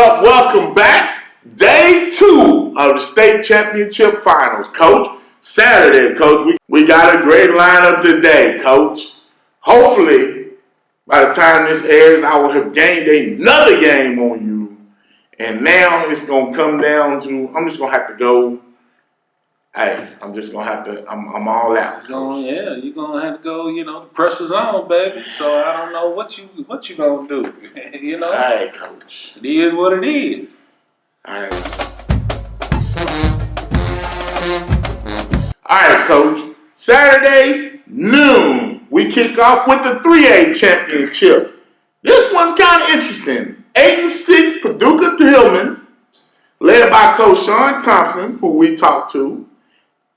up? Welcome back. Day 2 of the state championship finals, Coach. Saturday, Coach. We got a great lineup today, Coach. Hopefully, by the time this airs, I will have gained another game on you. And now it's going to come down to, I'm just going to have to go. Hey, I'm just going to have to, I'm all out, Coach. Yeah, you're going to have to go, the pressure's on, baby. So I don't know what you going to do, All right, Coach. It is what it is. All right. All right, Coach. Saturday, noon, we kick off with the 3A championship. This one's kind of interesting. 8-6 Paducah Tilghman, led by Coach Sean Thompson, who we talked to,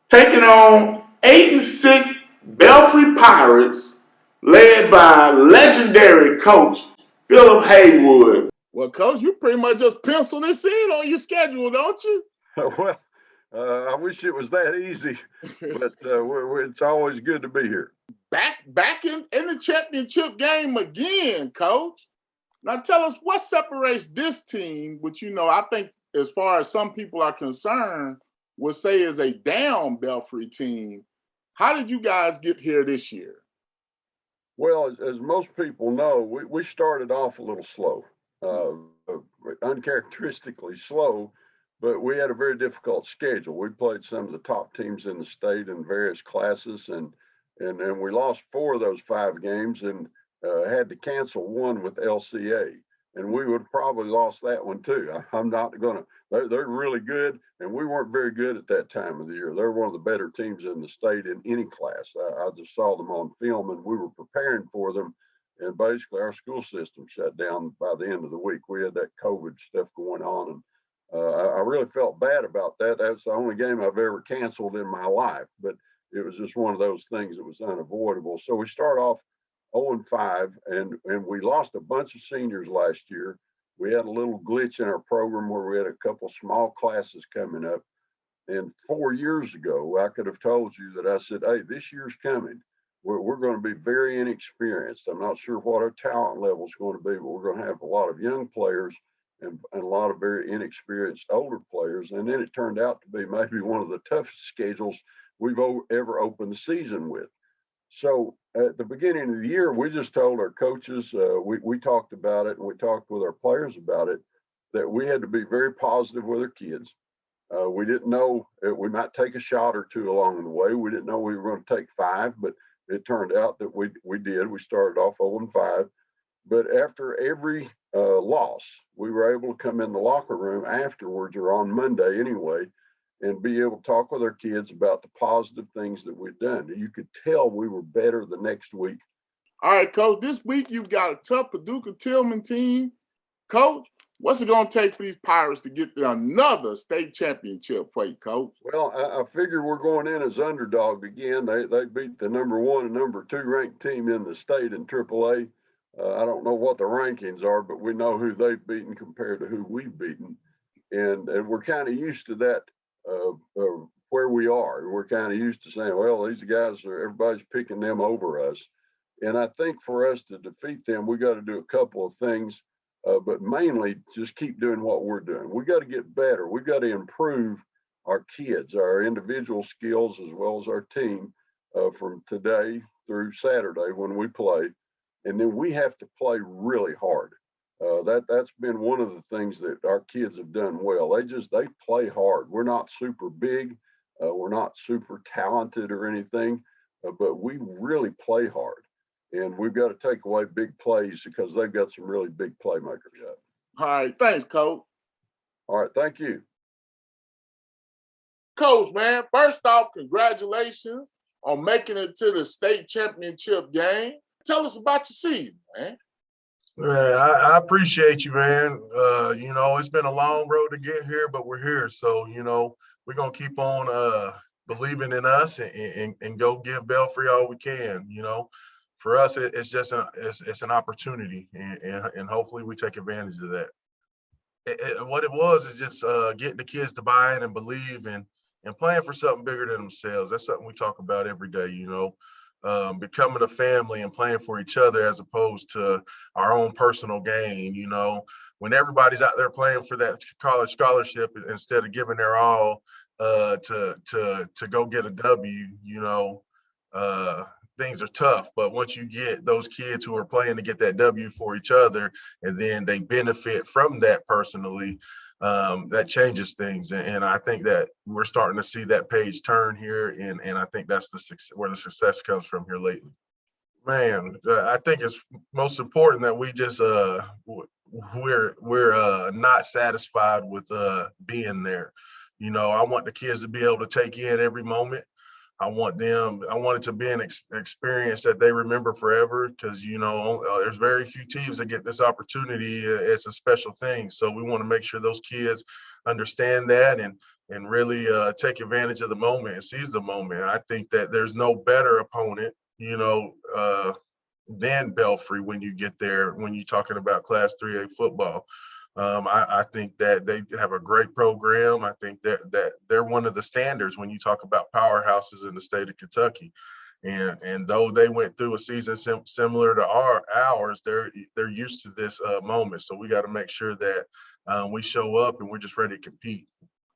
taking on 8-6 Belfry Pirates, led by legendary Coach Phillip Haywood. Well, Coach, you pretty much just pencil this in on your schedule, don't you? Well, I wish it was that easy, but it's always good to be here. Back in the championship game again, Coach. Now tell us what separates this team, which I think as far as some people are concerned, would say is a down Belfry team. How did you guys get here this year? Well, as most people know, we started off a little slow, uncharacteristically slow, but we had a very difficult schedule. We played some of the top teams in the state in various classes, and we lost 4 of those 5 games and had to cancel 1 with LCA. And we would have probably lost that one too. I'm not going to. They're really good, and we weren't very good at that time of the year. They're one of the better teams in the state in any class. I just saw them on film, and we were preparing for them, and basically our school system shut down by the end of the week. We had that COVID stuff going on, and I really felt bad about that. That's the only game I've ever canceled in my life, but it was just one of those things that was unavoidable. So we start off 0-5, and we lost a bunch of seniors last year. We had a little glitch in our program where we had a couple small classes coming up. And 4 years ago, I could have told you that I said, hey, this year's coming. We're going to be very inexperienced. I'm not sure what our talent level is going to be, but we're going to have a lot of young players and a lot of very inexperienced older players. And then it turned out to be maybe one of the toughest schedules we've ever opened the season with. So at the beginning of the year, we just told our coaches, we talked about it, and we talked with our players about it, that we had to be very positive with our kids. We didn't know we might take a shot or 2 along the way. We didn't know we were going to take 5, but it turned out that we did. We started off 0-5. But after every loss, we were able to come in the locker room afterwards, or on Monday anyway, and be able to talk with our kids about the positive things that we've done. You could tell we were better the next week. All right, Coach, this week you've got a tough Paducah Tilghman team. Coach, what's it going to take for these Pirates to get to another state championship for you, Coach? Well, I figure we're going in as underdog again. They beat the number 1 and number 2 ranked team in the state in AAA. I don't know what the rankings are, but we know who they've beaten compared to who we've beaten. And we're kind of used to that. Where we are. We're kind of used to saying, well, these guys everybody's picking them over us. And I think for us to defeat them, we got to do a couple of things, but mainly just keep doing what we're doing. We got to get better. We got to improve our kids, our individual skills, as well as our team from today through Saturday when we play. And then we have to play really hard. That's been one of the things that our kids have done well. They play hard. We're not super big. We're not super talented or anything, but we really play hard. And we've got to take away big plays because they've got some really big playmakers. All right, thanks, Coach. All right, thank you. Coach, man, first off, congratulations on making it to the state championship game. Tell us about your season, man. Man, I appreciate you, man. It's been a long road to get here, but we're here. So, we're going to keep on believing in us and go give Belfry all we can. For us, it's just it's an opportunity, and hopefully we take advantage of that. What it was is just getting the kids to buy in and believe and playing for something bigger than themselves. That's something we talk about every day, becoming a family and playing for each other as opposed to our own personal gain. when everybody's out there playing for that college scholarship instead of giving their all to go get a W, things are tough. But once you get those kids who are playing to get that W for each other, and then they benefit from that personally, that changes things. And I think that we're starting to see that page turn here. And I think that's where the success comes from here lately. Man, I think it's most important that we just we're not satisfied with being there. I want the kids to be able to take in every moment. I want it to be an experience that they remember forever, because there's very few teams that get this opportunity. It's a special thing, so we want to make sure those kids understand that and really take advantage of the moment and seize the moment. I think that there's no better opponent than Belfry when you get there, when you're talking about Class 3A football. I think that they have a great program. I think that they're one of the standards when you talk about powerhouses in the state of Kentucky. And though they went through a season similar to ours, they're used to this moment. So we got to make sure that we show up and we're just ready to compete.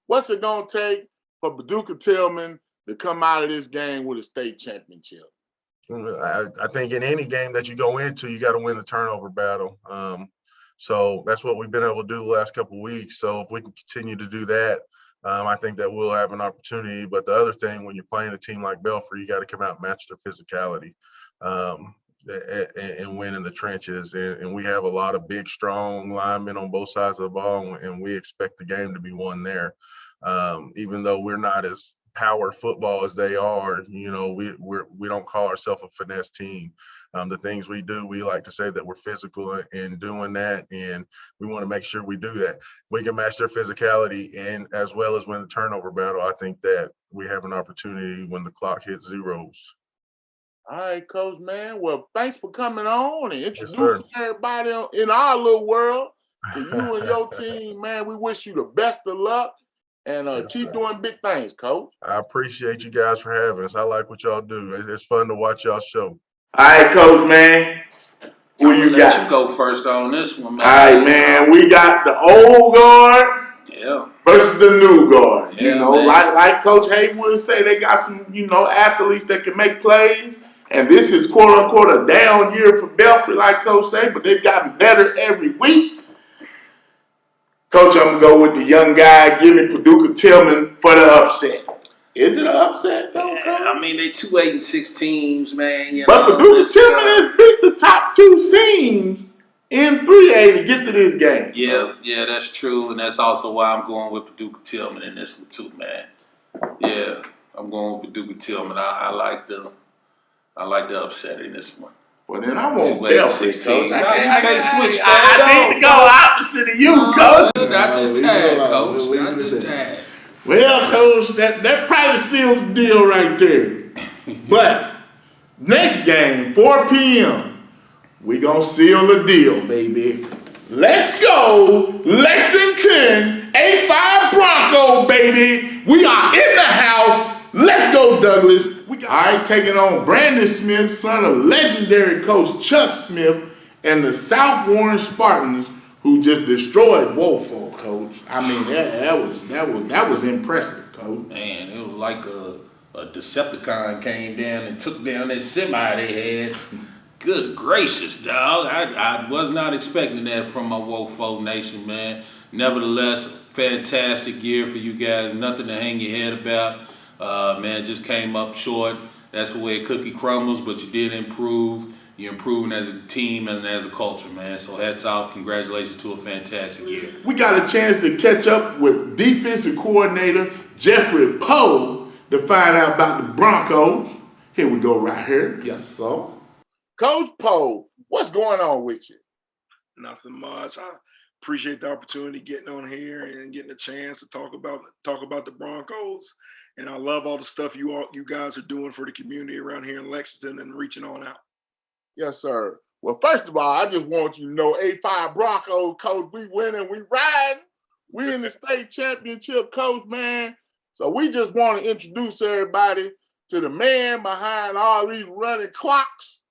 What's it gonna take for Paducah Tilghman to come out of this game with a state championship? I think in any game that you go into, you got to win the turnover battle. So that's what we've been able to do the last couple of weeks. So if we can continue to do that, I think that we'll have an opportunity. But the other thing, when you're playing a team like Belfry, you got to come out and match their physicality and win in the trenches. And we have a lot of big, strong linemen on both sides of the ball, and we expect the game to be won there. Even though we're not as power football as they are, we don't call ourselves a finesse team. The things we do, we like to say that we're physical in doing that, and we want to make sure we do that. We can match their physicality, and as well as win the turnover battle. I think that we have an opportunity when the clock hits zeros. All right, Coach, man. Well, thanks for coming on and introducing sir. everybody in our little world to you and your team, man. We wish you the best of luck, and Yes, keep sir. doing big things, Coach. I appreciate you guys for having us. I like what y'all do. It's fun to watch y'all show. All right, Coach, man. Who I'm you gonna let got? you go first on this one, man. All right, man. We got the old guard Yeah. versus the new guard. Yeah, man. like Coach Haywood say, they got some, athletes that can make plays. And this is quote unquote a down year for Belfry, like Coach say, but they've gotten better every week. Coach, I'm gonna go with the young guy. Give me Paducah Tilghman for the upset. Is it an upset though, Coach? I mean, they 2 8-6 teams, man. But Paducah Tilghman has beat the top two teams in 3A to get to this game. Yeah, that's true, and that's also why I'm going with Paducah Tilghman in this one too, man. Yeah, I'm going with Paducah Tilghman. I like the upset in this one. Well, then I want 2 Belfry, 8-6 Coach. teams. No, you can't switch I that. need to go opposite of you, Coach. Not this time, Coach. Not this time. Well, Coach, that probably seals the deal right there. But next game, 4 p.m., we gonna seal the deal, baby. Let's go, Lexington, 8-5 Bronco, baby. We are in the house. Let's go, Douglas. All right, taking on Brandon Smith, son of legendary coach Chuck Smith, and the South Warren Spartans, who just destroyed Woeful, Coach. I mean, that was impressive, Coach. Man, it was like a Decepticon came down and took down that semi they had. Good gracious, dog. I was not expecting that from my Woeful Nation, man. Nevertheless, fantastic year for you guys. Nothing to hang your head about. Man, just came up short. That's the way a cookie crumbles, but you did improve. You're improving as a team and as a culture, man. So hats off. Congratulations to a fantastic year. We got a chance to catch up with defensive coordinator Jeffrey Poe to find out about the Broncos. Here we go right here. Yes, sir. Coach Poe, what's going on with you? Nothing much. I appreciate the opportunity getting on here and getting a chance to talk about the Broncos. And I love all the stuff you guys are doing for the community around here in Lexington and reaching on out. Yes, sir. Well, first of all, I just want you to know 8-5 Broncos, Coach, we winning, we riding. We in the state championship, Coach, man. So we just want to introduce everybody to the man behind all these running clocks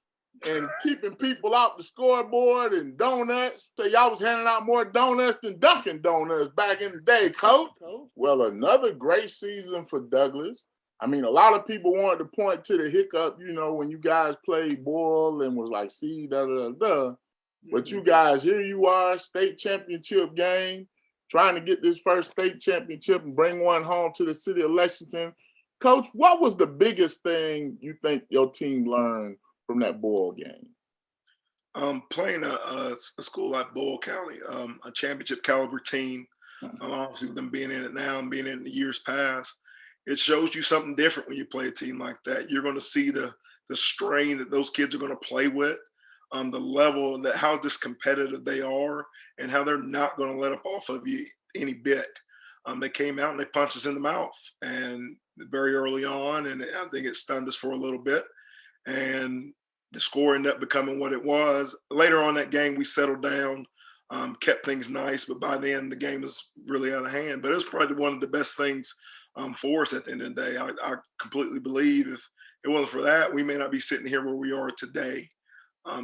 and keeping people out the scoreboard and donuts. So y'all was handing out more donuts than Dunkin' Donuts back in the day, Coach. Well, another great season for Douglas. I mean, a lot of people wanted to point to the hiccup, when you guys played Boyle and was like, see, da-da-da-da. But you guys, here you are, state championship game, trying to get this first state championship and bring one home to the city of Lexington. Coach, what was the biggest thing you think your team learned from that Boyle game? Playing a school like Boyle County, a championship caliber team, obviously with them being in it now and being in the years past, it shows you something different when you play a team like that. You're going to see the strain that those kids are going to play with, the level that how just competitive they are, and how they're not going to let up off of you any bit. They came out and they punched us in the mouth, and very early on, and I think it stunned us for a little bit. And the score ended up becoming what it was. Later on that game, we settled down, kept things nice, but by then the game was really out of hand. But it was probably one of the best things for us at the end of the day. I completely believe if it wasn't for that, we may not be sitting here where we are today.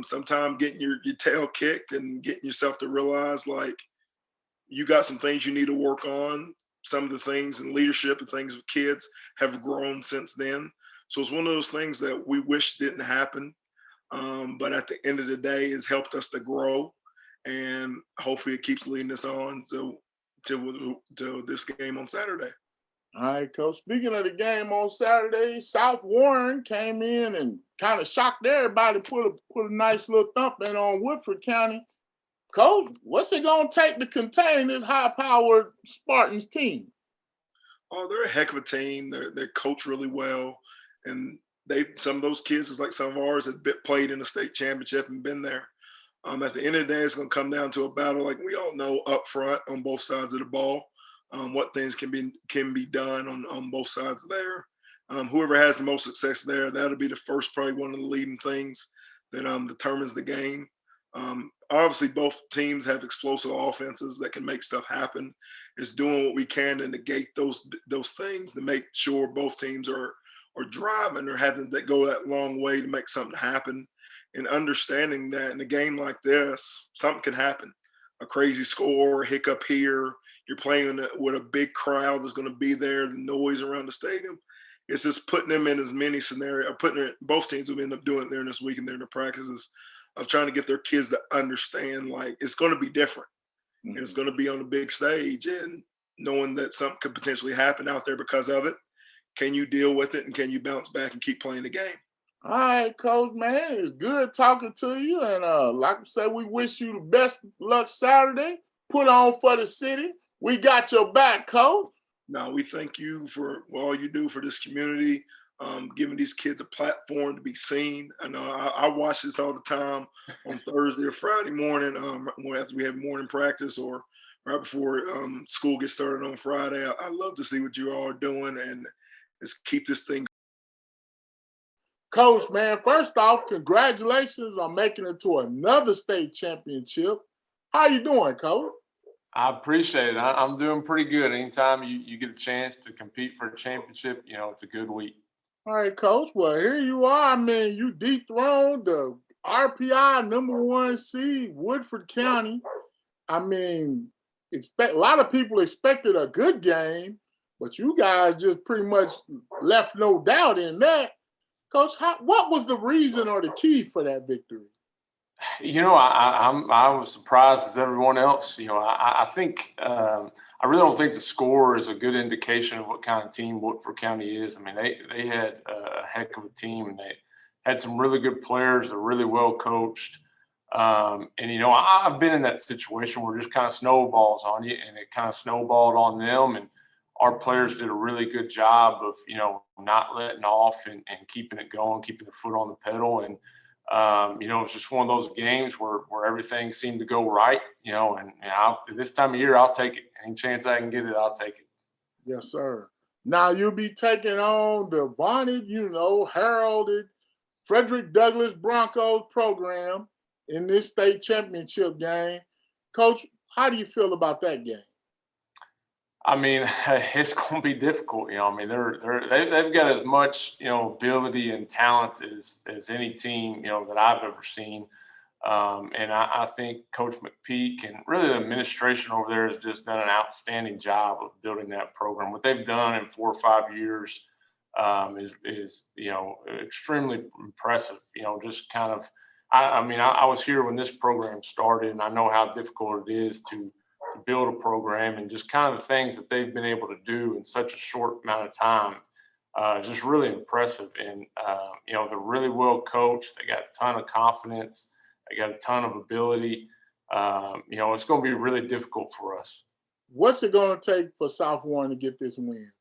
Sometimes getting your tail kicked and getting yourself to realize like you got some things you need to work on. Some of the things in leadership and things with kids have grown since then. So it's one of those things that we wish didn't happen. But at the end of the day, it's helped us to grow, and hopefully it keeps leading us on to this game on Saturday. All right, Coach. Speaking of the game on Saturday, South Warren came in and kind of shocked everybody, put a nice little thumping on Woodford County. Coach, what's it going to take to contain this high-powered Spartans team? Oh, they're a heck of a team. They're coached really well, and some of those kids is like some of ours that played in the state championship and been there. At the end of the day, it's going to come down to a battle, like we all know, up front on both sides of the ball. What things can be done on both sides there. Whoever has the most success there, that'll be the first, probably one of the leading things that determines the game. Obviously, both teams have explosive offenses that can make stuff happen. It's doing what we can to negate those things to make sure both teams are driving or having to go that long way to make something happen, and understanding that in a game like this, something can happen. A crazy score, a hiccup here. You're playing with a big crowd that's going to be there, the noise around the stadium. It's just putting them in as many scenarios, both teams will end up doing it there this week and there in the practices of trying to get their kids to understand, like, it's going to be different. Mm-hmm. And it's going to be on the big stage, and knowing that something could potentially happen out there because of it. Can you deal with it, and can you bounce back and keep playing the game? All right, Coach, man, it's good talking to you. And like I said, we wish you the best luck Saturday. Put on for the city. We got your back, Coach. No, we thank you for all you do for this community, giving these kids a platform to be seen. I know I watch this all the time on Thursday or Friday morning after we have morning practice or right before school gets started on Friday. I love to see what you all are doing, and let's keep this thing. Coach, man, first off, congratulations on making it to another state championship. How you doing, Coach? I appreciate it. I'm doing pretty good. Anytime you get a chance to compete for a championship, it's a good week. All right, Coach. Well, here you are. I mean, you dethroned the RPI #1 seed, Woodford County. I mean, a lot of people expected a good game, but you guys just pretty much left no doubt in that. Coach, what was the reason or the key for that victory? I was surprised as everyone else. I think I really don't think the score is a good indication of what kind of team Woodford County is. I mean, they had a heck of a team, and they had some really good players. They're really well coached. I've been in that situation where it just kind of snowballs on you, and it kind of snowballed on them. And our players did a really good job of, not letting off and keeping it going, keeping the foot on the pedal. And, it's just one of those games where everything seemed to go right, and this time of year, I'll take it. Any chance I can get it, I'll take it. Yes, sir. Now you'll be taking on the vaunted, heralded Frederick Douglass Broncos program in this state championship game. Coach, how do you feel about that game? I mean, it's going to be difficult. I mean, they've got as much, ability and talent as any team, that I've ever seen. And I think Coach McPeak and really the administration over there has just done an outstanding job of building that program. What they've done in 4 or 5 years is extremely impressive. Just kind of, I was here when this program started, and I know how difficult it is to build a program, and just kind of the things that they've been able to do in such a short amount of time. Just really impressive. And, they're really well coached. They got a ton of confidence. They got a ton of ability. It's going to be really difficult for us. What's it going to take for South Warren to get this win?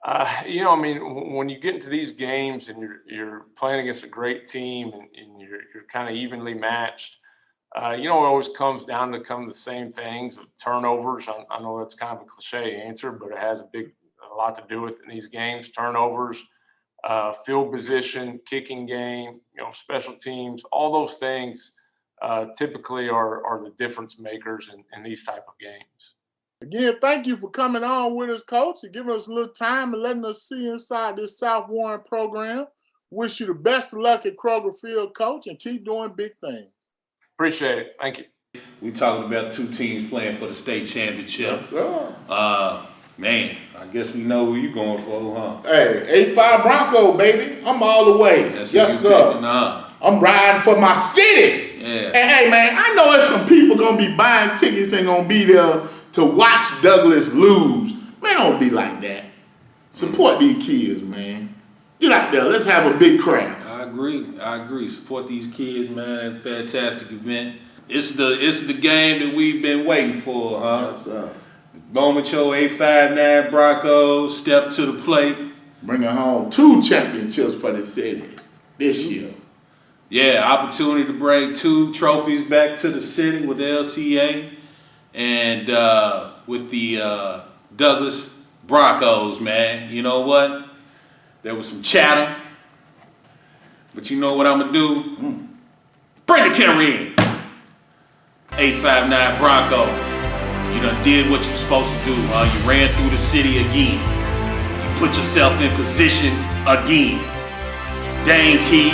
When you get into these games and you're playing against a great team and you're kind of evenly matched, it always comes down to the same things of turnovers. I know that's kind of a cliche answer, but it has a lot to do with in these games. Turnovers, field position, kicking game, special teams, all those things typically are the difference makers in these type of games. Again, thank you for coming on with us, Coach, and giving us a little time and letting us see inside this South Warren program. Wish you the best of luck at Kroger Field, Coach, and keep doing big things. Appreciate it. Thank you. We talking about 2 teams playing for the state championship. Yes, sir. Man, I guess we know who you going for, huh? Hey, 8-5 Bronco, baby. I'm all the way. That's yes, sir. Picking, I'm riding for my city. Yeah. And hey, man, I know there's some people going to be buying tickets and going to be there to watch Douglas lose. Man, don't be like that. Support these kids, man. Get out there. Let's have a big crowd. I agree. Support these kids, man. Fantastic event. It's the game that we've been waiting for, huh? Yes, sir. The moment your 859 Broncos step to the plate. Bringing home 2 championships for the city this year. Yeah, opportunity to bring 2 trophies back to the city with the LCA and with the Douglas Broncos, man. You know what? There was some chatter. But you know what I'm going to do? Bring the camera in. 859 Broncos. You done did what you were supposed to do. You ran through the city again. You put yourself in position again. Dane Key,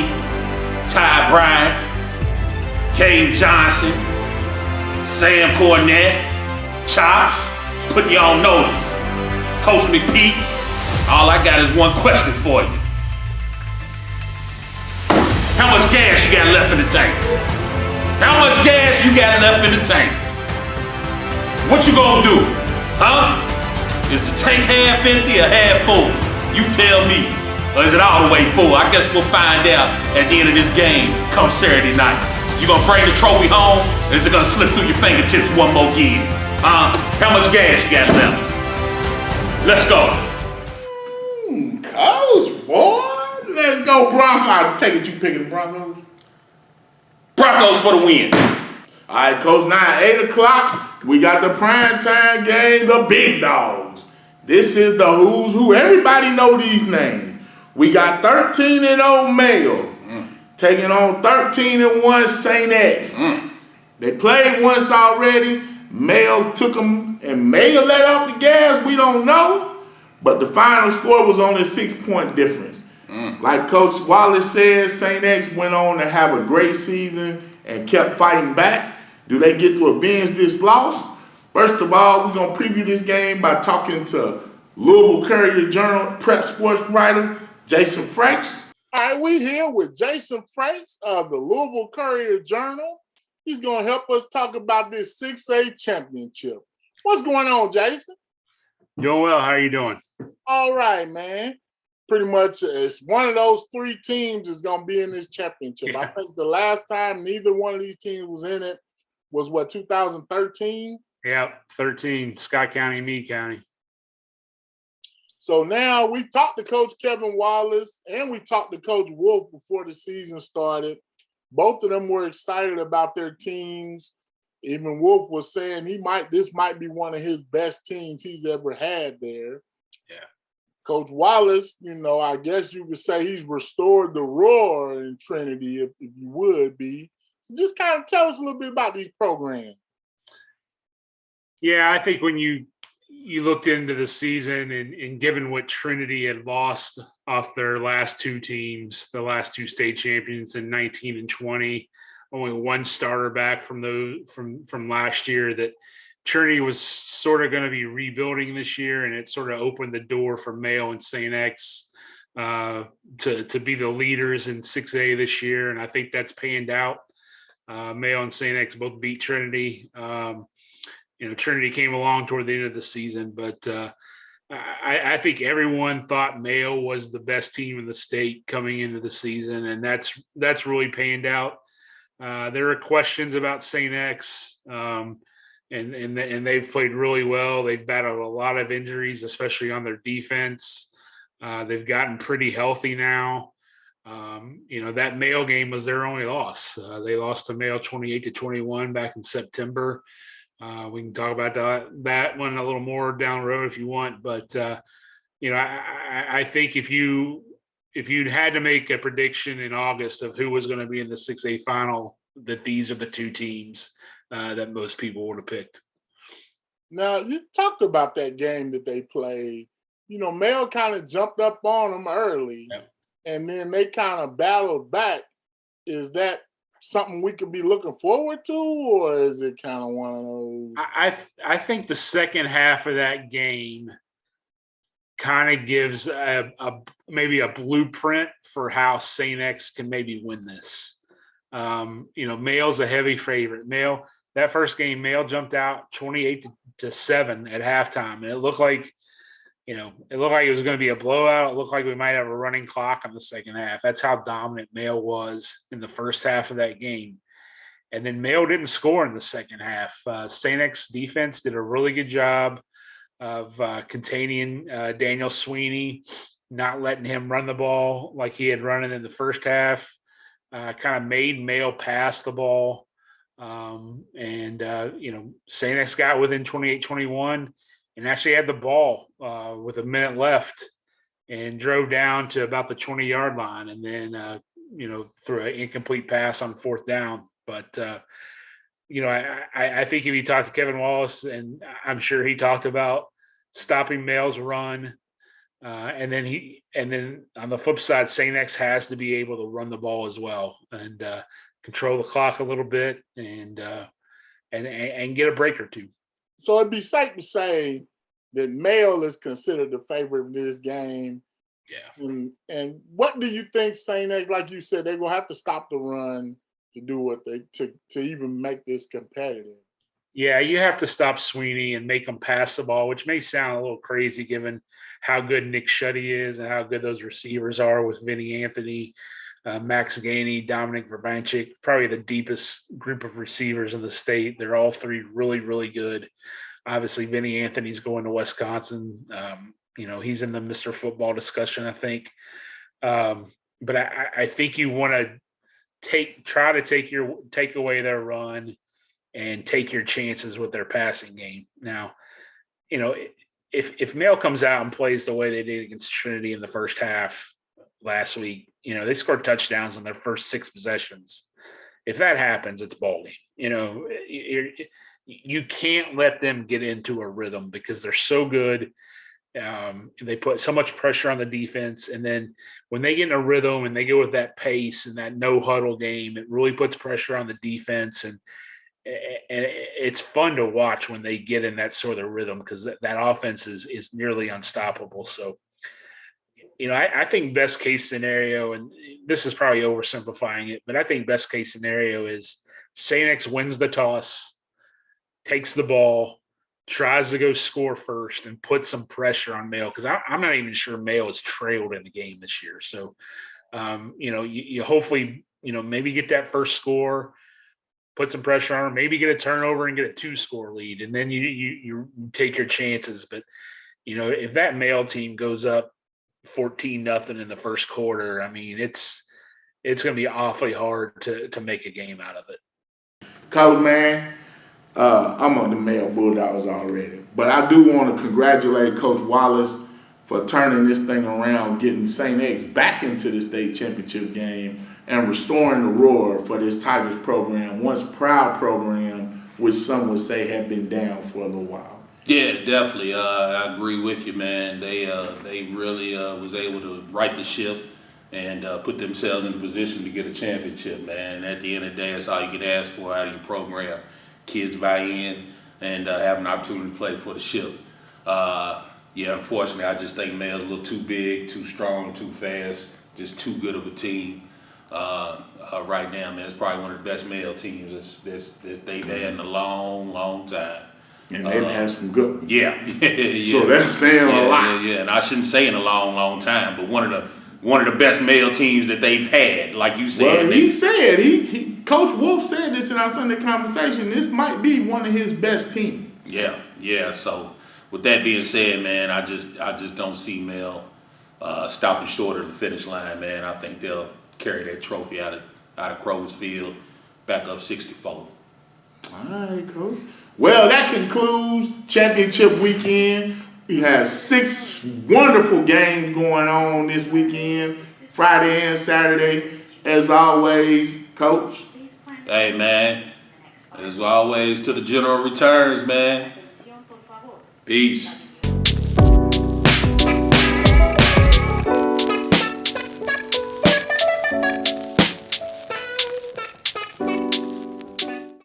Ty Bryant, Kane Johnson, Sam Cornett, Chops, putting you on notice. Coach McPeak, all I got is one question for you. How much gas you got left in the tank? How much gas you got left in the tank? What you gonna do? Huh? Is the tank half empty or half full? You tell me. Or is it all the way full? I guess we'll find out at the end of this game come Saturday night. You gonna bring the trophy home? Or is it gonna slip through your fingertips one more game? Huh? How much gas you got left? Let's go. Coach, boy. Let's go Broncos. I take it you picking the Broncos? Broncos for the win. All right, Coach, now 8 o'clock, we got the primetime game, the big dogs. This is the who's who. Everybody know these names. We got 13-0 Mayo taking on 13-1 St. X. They played once already. Mayo took them, and Mayo let off the gas. We don't know. But the final score was only a 6-point difference. Like Coach Wallace said, St. X went on to have a great season and kept fighting back. Do they get to avenge this loss? First of all, we're going to preview this game by talking to Louisville Courier Journal prep sports writer Jason Frakes. All right, we're here with Jason Frakes of the Louisville Courier Journal. He's going to help us talk about this 6A championship. What's going on, Jason? Doing well. How are you doing? All right, man. Pretty much it's one of those 3 teams that's going to be in this championship. Yeah. I think the last time neither one of these teams was in it was, 2013? Yeah, 13, Scott County, Meade County. So now we talked to Coach Kevin Wallace and we talked to Coach Wolf before the season started. Both of them were excited about their teams. Even Wolf was saying this might be one of his best teams he's ever had there. Yeah. Coach Wallace, I guess you could say he's restored the roar in Trinity, if you would be. So just kind of tell us a little bit about these programs. Yeah, I think when you you looked into the season and given what Trinity had lost off their last two teams, the last two state champions in 19 and 20, only one starter back from last year, that Trinity was sort of going to be rebuilding this year, and it sort of opened the door for Mayo and St. X to be the leaders in 6A this year, and I think that's panned out. Mayo and St. X both beat Trinity. Trinity came along toward the end of the season, but I think everyone thought Mayo was the best team in the state coming into the season, and that's really panned out. There are questions about St. X, and they've played really well. They've battled a lot of injuries, especially on their defense. They've gotten pretty healthy now. That Mayo game was their only loss. They lost to Mayo 28-21 back in September. We can talk about that one a little more down the road if you want, but I think if you'd had to make a prediction in August of who was going to be in the 6A final, that these are the two teams that most people would have picked. Now, you talked about that game that they played. Mayo kind of jumped up on them early, and then they kind of battled back. Is that something we could be looking forward to, or is it kind of one of those? I think the second half of that game kind of gives maybe a blueprint for how St. X can maybe win this. Mayo's a heavy favorite. Mayo, that first game, Mayo jumped out 28-7 at halftime, and it looked like it was going to be a blowout. It looked like we might have a running clock in the second half. That's how dominant Mayo was in the first half of that game. And then Mayo didn't score in the second half. St. X defense did a really good job of containing Daniel Sweeney, not letting him run the ball like he had run it in the first half. Kind of made Mayo pass the ball. St. X got within 28-21. And actually had the ball with a minute left and drove down to about the 20-yard line, and then, threw an incomplete pass on fourth down. But, I think if you talk to Kevin Wallace, and I'm sure he talked about stopping Mayo's run, and then on the flip side, St. X has to be able to run the ball as well and control the clock a little bit and get a break or two. So it'd be safe to say that Mayo is considered the favorite in this game. Yeah. And what do you think St. X, like you said, they're gonna have to stop the run to do what to even make this competitive? Yeah, you have to stop Sweeney and make him pass the ball, which may sound a little crazy given how good Nick Shuddy is and how good those receivers are with Vinny Anthony, Max Gainey, Dominic Verbanchik, probably the deepest group of receivers in the state. They're all three really, really good. Obviously, Vinny Anthony's going to Wisconsin. He's in the Mr. Football discussion, I think. But I think you want to try to take away their run and take your chances with their passing game. Now, if Mayo comes out and plays the way they did against Trinity in the first half last week, they scored touchdowns on their first 6 possessions. If that happens, it's ball game. You can't let them get into a rhythm because they're so good. They put so much pressure on the defense. And then when they get in a rhythm and they go with that pace and that no huddle game, it really puts pressure on the defense. And it's fun to watch when they get in that sort of rhythm because that offense is nearly unstoppable. So, I think best case scenario, and this is probably oversimplifying it, but I think best case scenario is St. X wins the toss, takes the ball, tries to go score first, and put some pressure on Mayo because I'm not even sure Mayo has trailed in the game this year. So, you hopefully, maybe get that first score, put some pressure on them, maybe get a turnover and get a 2-score lead, and then you take your chances. But, if that Mayo team goes up 14-0 in the first quarter, I mean, it's going to be awfully hard to make a game out of it. Coach, man, I'm on the Mayo Bulldogs already. But I do want to congratulate Coach Wallace for turning this thing around, getting St. X back into the state championship game and restoring the roar for this Tigers program, once proud program, which some would say had been down for a little while. Yeah, definitely. I agree with you, man. They really was able to right the ship and put themselves in a position to get a championship, man. And at the end of the day, that's all you can ask for out of your program. Kids buy in and have an opportunity to play for the ship. Yeah, unfortunately, I just think Mail's a little too big, too strong, too fast, just too good of a team. Right now, man, it's probably one of the best Mail teams that they've had in a long, long time. And they've had some good ones. Yeah, yeah. So that's saying a lot. Yeah. And I shouldn't say in a long, long time, but one of the best Mail teams that they've had, like you said. Well, he said Coach Wolf said this in our Sunday conversation. This might be one of his best teams. Yeah. So with that being said, man, I just don't see Mail stopping short of the finish line, man. I think they'll carry that trophy out of Crow's Field, back up 64. All right, Coach. Well, that concludes championship weekend. We have 6 wonderful games going on this weekend, Friday and Saturday. As always, Coach. Hey, man. As always, to the general returns, man. Peace.